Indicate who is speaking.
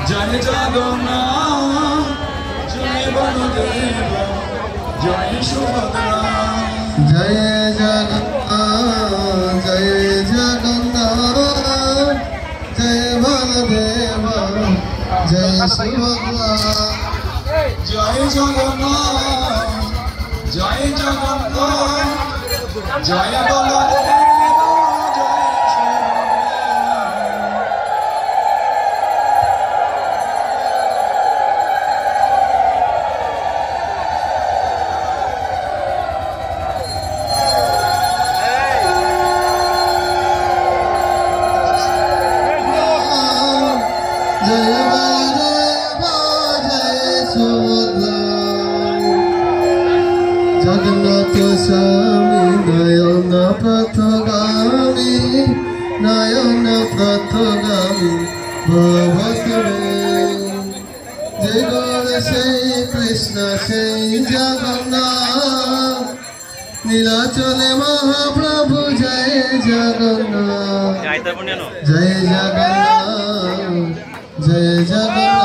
Speaker 1: জয় জগন্নাথ জয় বলদেব জয় সুভদ্রা
Speaker 2: জয় জগন্নাথ জয় জগন্নাথ জয় বলদেব জয় সুভদ্রা
Speaker 1: জয় জগন্নাথ জয় জগন্নাথ জয় বলদেব
Speaker 2: জগন্নাথ স্বামী নয়ন পথগামী নয়ন পথগামী ভবসরে যে গৌর সেই কৃষ্ণ সেই জগন্নাথ নীলাচলে মহাপ্রভু জয় জগন্নাথ জয় জগন্নাথ জয় জগন্নাথ